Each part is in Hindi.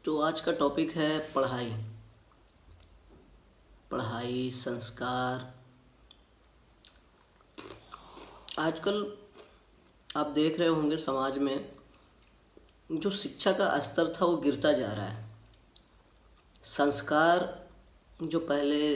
तो आज का टॉपिक है पढ़ाई। पढ़ाई, संस्कार। आजकल आप देख रहे होंगे समाज में जो शिक्षा का स्तर था वो गिरता जा रहा है। संस्कार जो पहले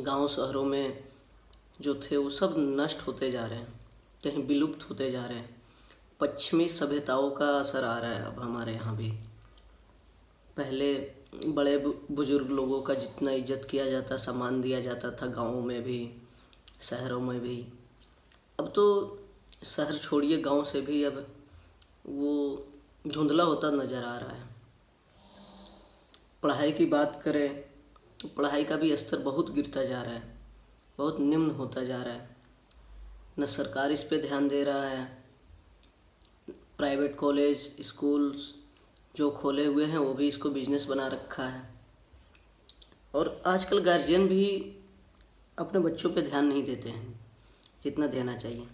गांव शहरों में जो थे वो सब नष्ट होते जा रहे हैं, कहीं विलुप्त होते जा रहे हैं। पश्चिमी सभ्यताओं का असर आ रहा है अब हमारे यहाँ भी। पहले बड़े बुजुर्ग लोगों का जितना इज्जत किया जाता, सम्मान दिया जाता था, गाँवों में भी शहरों में भी। अब तो शहर छोड़िए, गांव से भी अब वो धुंधला होता नज़र आ रहा है। पढ़ाई की बात करें तो पढ़ाई का भी स्तर बहुत गिरता जा रहा है, बहुत निम्न होता जा रहा है। न सरकार इस पे ध्यान दे रहा है। प्राइवेट कॉलेज स्कूल्स जो खोले हुए हैं वो भी इसको बिजनेस बना रखा है। और आजकल गार्जियन भी अपने बच्चों पे ध्यान नहीं देते हैं जितना देना चाहिए।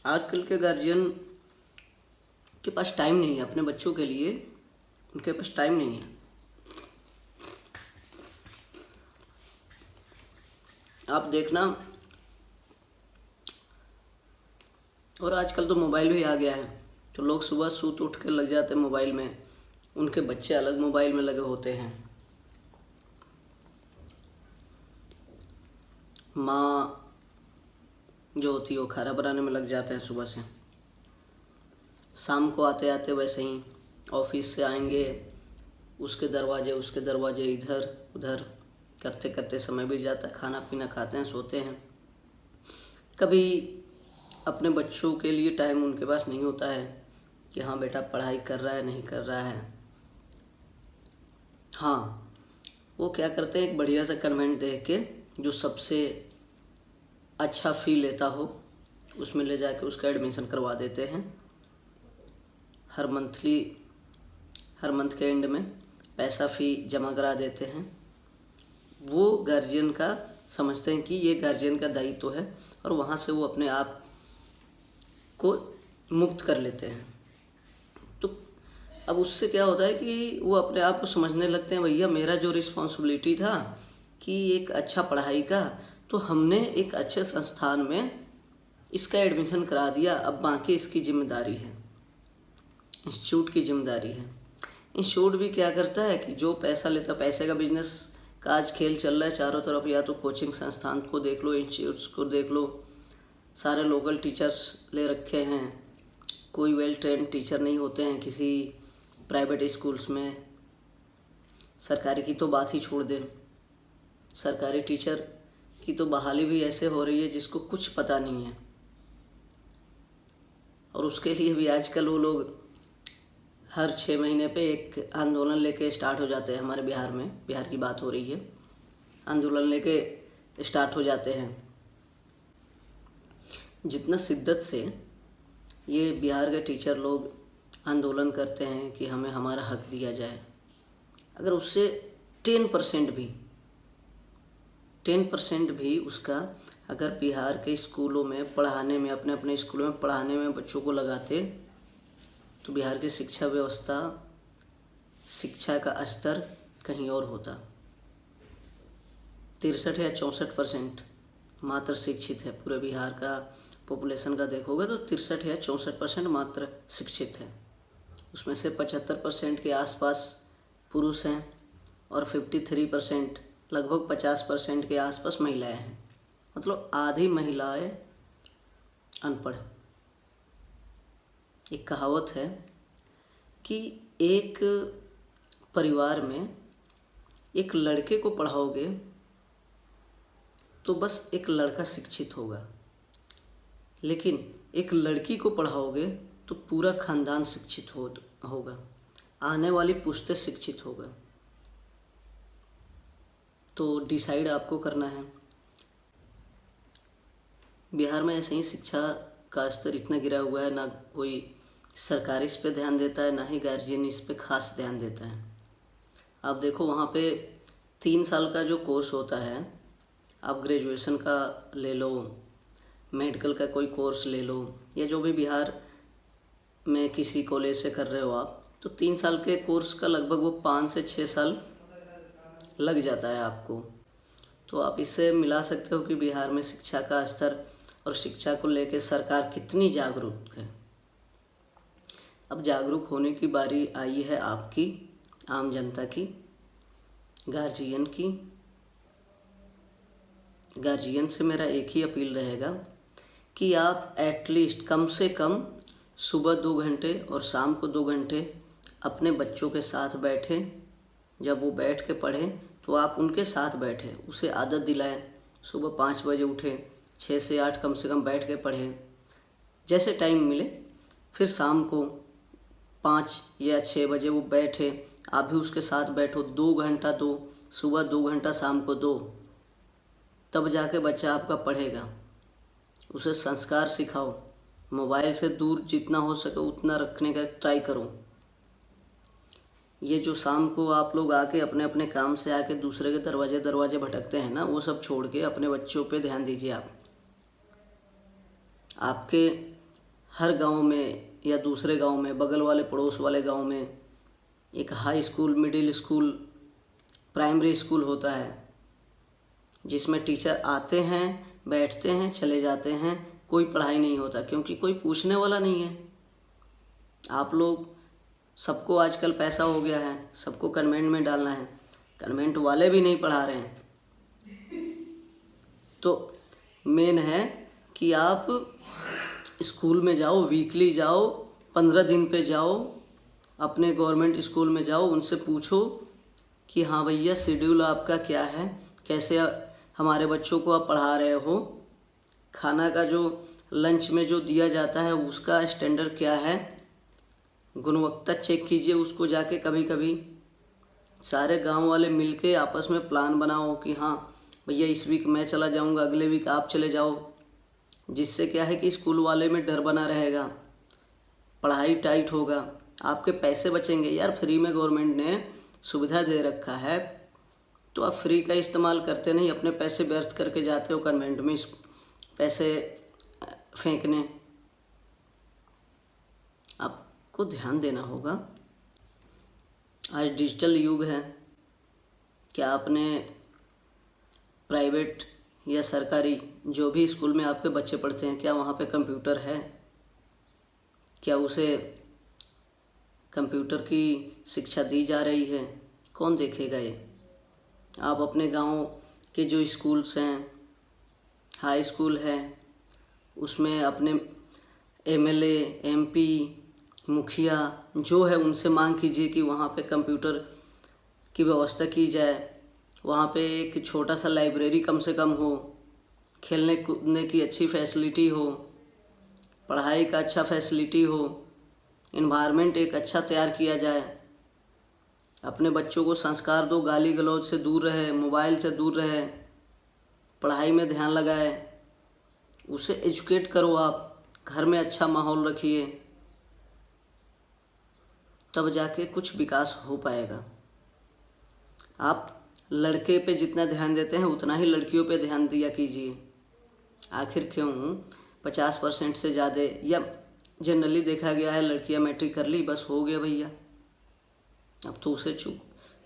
आजकल के गार्जियन के पास टाइम नहीं है अपने बच्चों के लिए, उनके पास टाइम नहीं है। आप देखना, और आजकल तो मोबाइल भी आ गया है, तो लोग सुबह सूत उठ के लग जाते हैं मोबाइल में, उनके बच्चे अलग मोबाइल में लगे होते हैं। माँ जो होती है वो खाना बनाने में लग जाते हैं सुबह से। शाम को आते आते वैसे ही ऑफिस से आएंगे, उसके दरवाजे इधर उधर करते करते समय बीत जाता है। खाना पीना खाते हैं, सोते हैं। कभी अपने बच्चों के लिए टाइम उनके पास नहीं होता है कि हाँ बेटा पढ़ाई कर रहा है नहीं कर रहा है। हाँ, वो क्या करते हैं, एक बढ़िया सा कन्वेंट देख के जो सबसे अच्छा फ़ी लेता हो उसमें ले जाके उसका एडमिशन करवा देते हैं। हर मंथ के एंड में पैसा फ़ी जमा करा देते हैं। वो गार्जियन का समझते हैं कि ये गार्जियन का दायित्व है, और वहाँ से वो अपने आप को मुक्त कर लेते हैं। तो अब उससे क्या होता है कि वो अपने आप को समझने लगते हैं, भैया मेरा जो रिस्पॉन्सिबिलिटी था कि एक अच्छा पढ़ाई का, तो हमने एक अच्छे संस्थान में इसका एडमिशन करा दिया, अब बाकी इसकी जिम्मेदारी है, इंस्टीट्यूट की जिम्मेदारी है। इंस्टीट्यूट भी क्या करता है कि जो पैसा लेता, पैसे का बिजनेस का आज खेल चल रहा है चारों तरफ। या तो कोचिंग संस्थान को देख लो, इंस्टीट्यूट्स को देख लो, सारे लोकल टीचर्स ले रखे हैं, कोई वेल ट्रेंड टीचर नहीं होते हैं किसी प्राइवेट स्कूल्स में। सरकारी की तो बात ही छोड़ दें, सरकारी टीचर की तो बहाली भी ऐसे हो रही है जिसको कुछ पता नहीं है। और उसके लिए भी आजकल वो लोग हर 6 महीने पे एक आंदोलन लेके स्टार्ट हो जाते हैं। हमारे बिहार में, बिहार की बात हो रही है, आंदोलन लेके स्टार्ट हो जाते हैं। जितना शिद्दत से ये बिहार के टीचर लोग आंदोलन करते हैं कि हमें हमारा हक दिया जाए, अगर उससे 10% भी उसका अगर बिहार के स्कूलों में पढ़ाने में, अपने अपने स्कूलों में पढ़ाने में बच्चों को लगाते, तो बिहार की शिक्षा व्यवस्था, शिक्षा का स्तर कहीं और होता। 63 या 64% मात्र शिक्षित है। पूरे बिहार का पॉपुलेशन का देखोगे तो 63 या 64% मात्र शिक्षित है। उसमें से 75% के आसपास पुरुष हैं और 53%, लगभग 50% के आसपास महिलाएं हैं। मतलब आधी महिलाएं अनपढ़। एक कहावत है कि एक परिवार में एक लड़के को पढ़ाओगे तो बस एक लड़का शिक्षित होगा, लेकिन एक लड़की को पढ़ाओगे तो पूरा खानदान शिक्षित होगा, आने वाली पुश्तें शिक्षित होगा। तो डिसाइड आपको करना है। बिहार में ऐसे ही शिक्षा का स्तर इतना गिरा हुआ है, ना कोई सरकार इस पे ध्यान देता है, ना ही गार्जियन इस पे खास ध्यान देता है। आप देखो वहाँ पे 3 साल का जो कोर्स होता है, आप ग्रेजुएशन का ले लो, मेडिकल का कोई कोर्स ले लो, या जो भी बिहार में किसी कॉलेज से कर रहे हो आप, तो 3 साल के कोर्स का लगभग वो 5 से 6 साल लग जाता है आपको। तो आप इससे मिला सकते हो कि बिहार में शिक्षा का स्तर और शिक्षा को लेकर सरकार कितनी जागरूक है। अब जागरूक होने की बारी आई है आपकी, आम जनता की, गार्जियन की। गार्जियन से मेरा एक ही अपील रहेगा कि आप एटलीस्ट कम से कम सुबह 2 घंटे और शाम को 2 घंटे अपने बच्चों के साथ बैठें। जब वो बैठ के पढ़ें तो आप उनके साथ बैठें, उसे आदत दिलाएं। सुबह 5 बजे उठें, 6 से 8 कम से कम बैठ के पढ़ें। जैसे टाइम मिले फिर शाम को 5 या 6 बजे वो बैठे, आप भी उसके साथ बैठो। 2 घंटा दो, सुबह 2 घंटा शाम को दो, तब जाके बच्चा आपका पढ़ेगा। उसे संस्कार सिखाओ। मोबाइल से दूर जितना हो सके उतना रखने का ट्राई करो। ये जो शाम को आप लोग आके अपने अपने काम से आके दूसरे के दरवाजे भटकते हैं ना, वो सब छोड़ के अपने बच्चों पे ध्यान दीजिए। आपके हर गांव में या दूसरे गांव में, बगल वाले पड़ोस वाले गांव में एक high school, middle school, primary school होता है, जिसमें टीचर आते हैं, बैठते हैं, चले जाते हैं, कोई पढ़ाई नहीं होता क्योंकि कोई पूछने वाला नहीं है। आप लोग, सबको आजकल पैसा हो गया है, सबको कन्वेंट में डालना है, कन्वेंट वाले भी नहीं पढ़ा रहे हैं। तो मेन है कि आप स्कूल में जाओ, वीकली जाओ, 15 दिन पे जाओ, अपने गवर्नमेंट स्कूल में जाओ, उनसे पूछो कि हाँ भैया शेड्यूल आपका क्या है, कैसे हमारे बच्चों को आप पढ़ा रहे हो, खाना का जो लंच में जो दिया जाता है उसका स्टैंडर्ड क्या है, गुणवत्ता चेक कीजिए उसको जाके। कभी कभी सारे गांव वाले मिलके आपस में प्लान बनाओ कि हाँ भैया इस वीक मैं चला जाऊंगा, अगले वीक आप चले जाओ। जिससे क्या है कि स्कूल वाले में डर बना रहेगा, पढ़ाई टाइट होगा, आपके पैसे बचेंगे। यार फ्री में गवर्नमेंट ने सुविधा दे रखा है, तो आप फ्री का इस्तेमाल करते नहीं, अपने पैसे व्यर्थ करके जाते हो कन्वेंट में पैसे फेंकने। आपको ध्यान देना होगा। आज डिजिटल युग है। क्या आपने प्राइवेट या सरकारी जो भी स्कूल में आपके बच्चे पढ़ते हैं, क्या वहाँ पे कंप्यूटर है? क्या उसे कंप्यूटर की शिक्षा दी जा रही है? कौन देखेगा ये? आप अपने गांव के जो स्कूल्स हैं, हाई स्कूल है, उसमें अपने एमएलए, एमपी, मुखिया जो है उनसे मांग कीजिए कि वहाँ पे कंप्यूटर की व्यवस्था की जाए। वहाँ पे एक छोटा सा लाइब्रेरी कम से कम हो, खेलने कूदने की अच्छी फैसिलिटी हो, पढ़ाई का अच्छा फैसिलिटी हो, इन्वायरमेंट एक अच्छा तैयार किया जाए। अपने बच्चों को संस्कार दो, गाली गलौज से दूर रहे, मोबाइल से दूर रहे, पढ़ाई में ध्यान लगाए, उसे एजुकेट करो। आप घर में अच्छा माहौल रखिए, तब जाके कुछ विकास हो पाएगा। आप लड़के पे जितना ध्यान देते हैं उतना ही लड़कियों पे ध्यान दिया कीजिए। आखिर क्यों 50% से ज़्यादा, या जनरली देखा गया है लड़कियां मैट्रिक कर ली बस हो गया भैया, अब तो उसे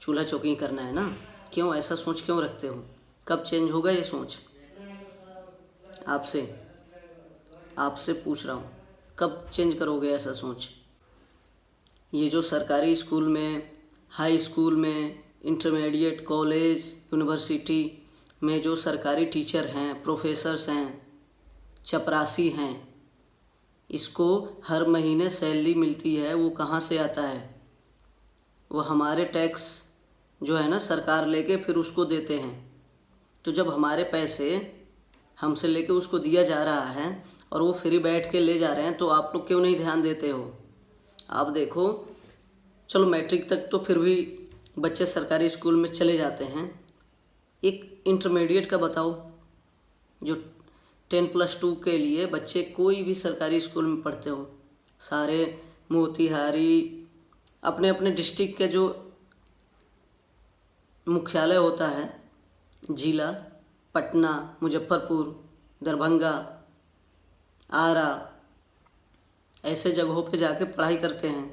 चूल्हा चौकी करना है ना। क्यों ऐसा सोच क्यों रखते हो? कब चेंज होगा ये सोच? आपसे पूछ रहा हूँ, कब चेंज करोगे ऐसा सोच? ये जो सरकारी स्कूल में, हाई स्कूल में, इंटरमीडिएट, कॉलेज, यूनिवर्सिटी में जो सरकारी टीचर हैं, प्रोफेसर्स हैं, चपरासी हैं, इसको हर महीने सैलरी मिलती है। वो कहाँ से आता है? वो हमारे टैक्स जो है ना सरकार लेके फिर उसको देते हैं। तो जब हमारे पैसे हमसे लेके उसको दिया जा रहा है और वो फ्री बैठ के ले जा रहे हैं, तो आप लोग क्यों नहीं ध्यान देते हो? आप देखो, चलो मैट्रिक तक तो फिर भी बच्चे सरकारी स्कूल में चले जाते हैं, एक इंटरमीडिएट का बताओ, जो 10+2 के लिए बच्चे कोई भी सरकारी स्कूल में पढ़ते हो, सारे मोतिहारी, अपने अपने डिस्ट्रिक्ट के जो मुख्यालय होता है, जिला, पटना, मुजफ्फरपुर, दरभंगा, आरा, ऐसे जगहों पे जाके पढ़ाई करते हैं,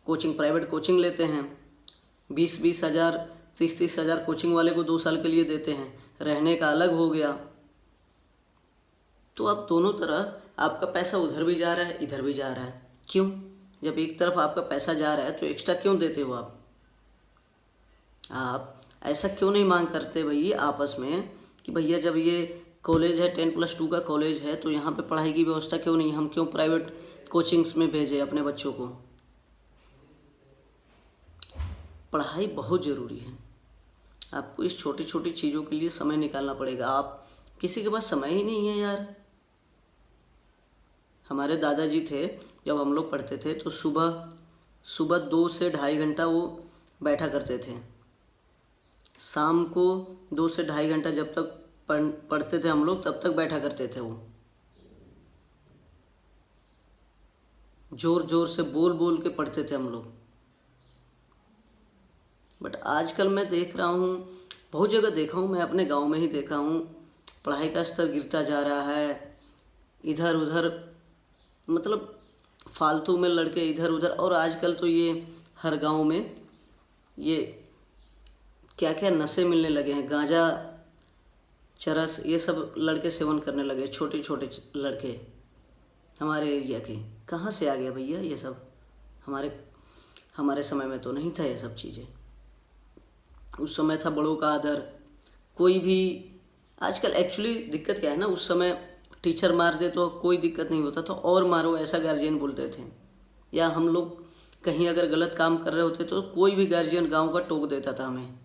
कोचिंग, प्राइवेट कोचिंग लेते हैं, 20-20 हज़ार, 30-30 हज़ार कोचिंग वाले को 2 साल के लिए देते हैं, रहने का अलग हो गया। तो अब दोनों तरह आपका पैसा उधर भी जा रहा है, इधर भी जा रहा है। क्यों? जब एक तरफ आपका पैसा जा रहा है तो एक्स्ट्रा क्यों देते हो आप ऐसा क्यों नहीं मांग करते भैया आपस में कि भैया जब ये कॉलेज है 10+2 का कॉलेज है तो यहाँ पे पढ़ाई की व्यवस्था क्यों नहीं, हम क्यों प्राइवेट कोचिंग्स में भेजें अपने बच्चों को। पढ़ाई बहुत ज़रूरी है, आपको इस छोटी छोटी चीज़ों के लिए समय निकालना पड़ेगा। आप किसी के पास समय ही नहीं है यार। हमारे दादाजी थे, जब हम लोग पढ़ते थे तो सुबह 2 से 2.5 घंटा वो बैठा करते थे, शाम को 2 से 2.5 घंटा जब तक पढ़ते थे हम लोग तब तक बैठा करते थे। वो जोर जोर से बोल बोल के पढ़ते थे हम लोग। बट आजकल मैं देख रहा हूँ, बहुत जगह देखा हूँ, मैं अपने गांव में ही देखा हूँ, पढ़ाई का स्तर गिरता जा रहा है। इधर उधर मतलब फालतू में लड़के इधर उधर, और आजकल तो ये हर गांव में ये क्या क्या नशे मिलने लगे हैं, गांजा, चरस, ये सब लड़के सेवन करने लगे, छोटे छोटे लड़के हमारे एरिया के। कहाँ से आ गया भैया ये सब? हमारे समय में तो नहीं था ये सब चीज़ें। उस समय था बड़ों का आदर, कोई भी। आजकल एक्चुअली दिक्कत क्या है ना, उस समय टीचर मार दे तो कोई दिक्कत नहीं होता था, और मारो ऐसा गार्जियन बोलते थे। या हम लोग कहीं अगर गलत काम कर रहे होते तो कोई भी गार्जियन गांव का टोक देता था, हमें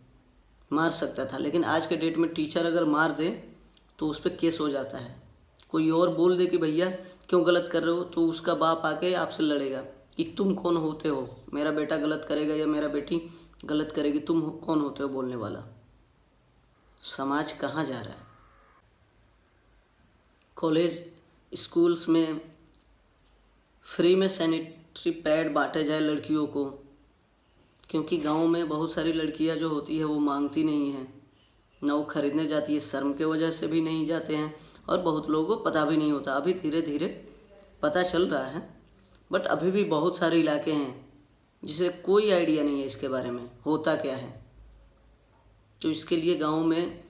मार सकता था। लेकिन आज के डेट में टीचर अगर मार दे तो उस पर केस हो जाता है। कोई और बोल दे कि भैया क्यों गलत कर रहे हो, तो उसका बाप आके आपसे लड़ेगा कि तुम कौन होते हो, मेरा बेटा गलत करेगा या मेरा बेटी गलत करेगी, तुम कौन होते हो बोलने वाला। समाज कहाँ जा रहा है? कॉलेज स्कूल्स में फ्री में सैनिटरी पैड बांटे जाए लड़कियों को, क्योंकि गांव में बहुत सारी लड़कियां जो होती है वो मांगती नहीं हैं, ना वो खरीदने जाती है, शर्म के वजह से भी नहीं जाते हैं, और बहुत लोगों को पता भी नहीं होता। अभी धीरे धीरे पता चल रहा है, बट अभी भी बहुत सारे इलाके हैं जिसे कोई आइडिया नहीं है इसके बारे में होता क्या है। तो इसके लिए गांव में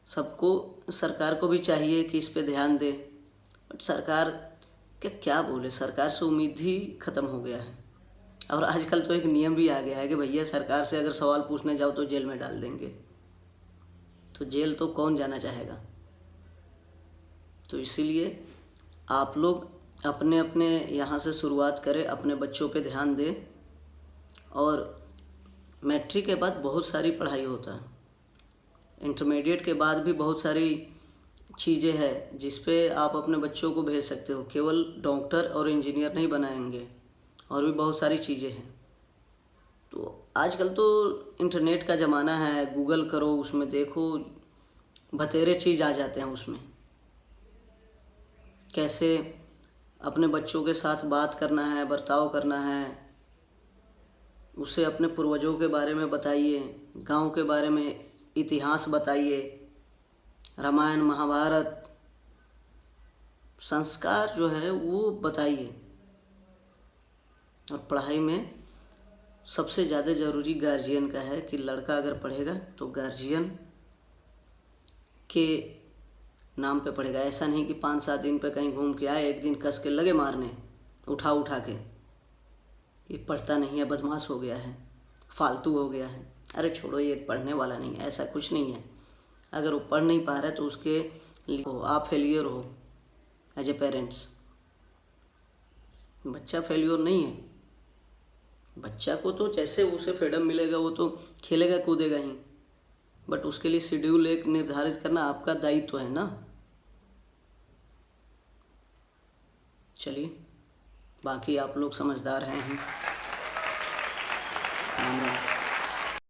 सबको, सरकार को भी चाहिए कि इस पे ध्यान दे। बट सरकार क्या बोले, सरकार से उम्मीद ही ख़त्म हो गया है। और आजकल तो एक नियम भी आ गया है कि भैया सरकार से अगर सवाल पूछने जाओ तो जेल में डाल देंगे। तो जेल तो कौन जाना चाहेगा। तो इसीलिए आप लोग अपने अपने यहाँ से शुरुआत करें, अपने बच्चों पे ध्यान दें। और मैट्रिक के बाद बहुत सारी पढ़ाई होता है, इंटरमीडिएट के बाद भी बहुत सारी चीज़ें हैं जिस पे आप अपने बच्चों को भेज सकते हो। केवल डॉक्टर और इंजीनियर नहीं बनाएंगे, और भी बहुत सारी चीज़ें हैं। तो आजकल तो इंटरनेट का ज़माना है, गूगल करो, उसमें देखो, बतेरे चीज़ आ जाते हैं उसमें। कैसे अपने बच्चों के साथ बात करना है, बर्ताव करना है, उसे अपने पूर्वजों के बारे में बताइए, गांव के बारे में इतिहास बताइए, रामायण महाभारत, संस्कार जो है वो बताइए। और पढ़ाई में सबसे ज़्यादा ज़रूरी गार्जियन का है कि लड़का अगर पढ़ेगा तो गार्जियन के नाम पे पढ़ेगा। ऐसा नहीं कि 5-7 दिन पे कहीं घूम के आए, एक दिन कस के लगे मारने उठा के, ये पढ़ता नहीं है, बदमाश हो गया है, फालतू हो गया है। अरे छोड़ो, ये पढ़ने वाला नहीं है, ऐसा कुछ नहीं है। अगर वो पढ़ नहीं पा रहा है तो उसके लिए आप फेलियर हो एज ए पेरेंट्स। बच्चा फेलियर नहीं है। बच्चा को तो जैसे उसे फ्रीडम मिलेगा वो तो खेलेगा कूदेगा ही, बट उसके लिए शेड्यूल एक निर्धारित करना आपका दायित्व है ना। चलिए, बाकी आप लोग समझदार हैं।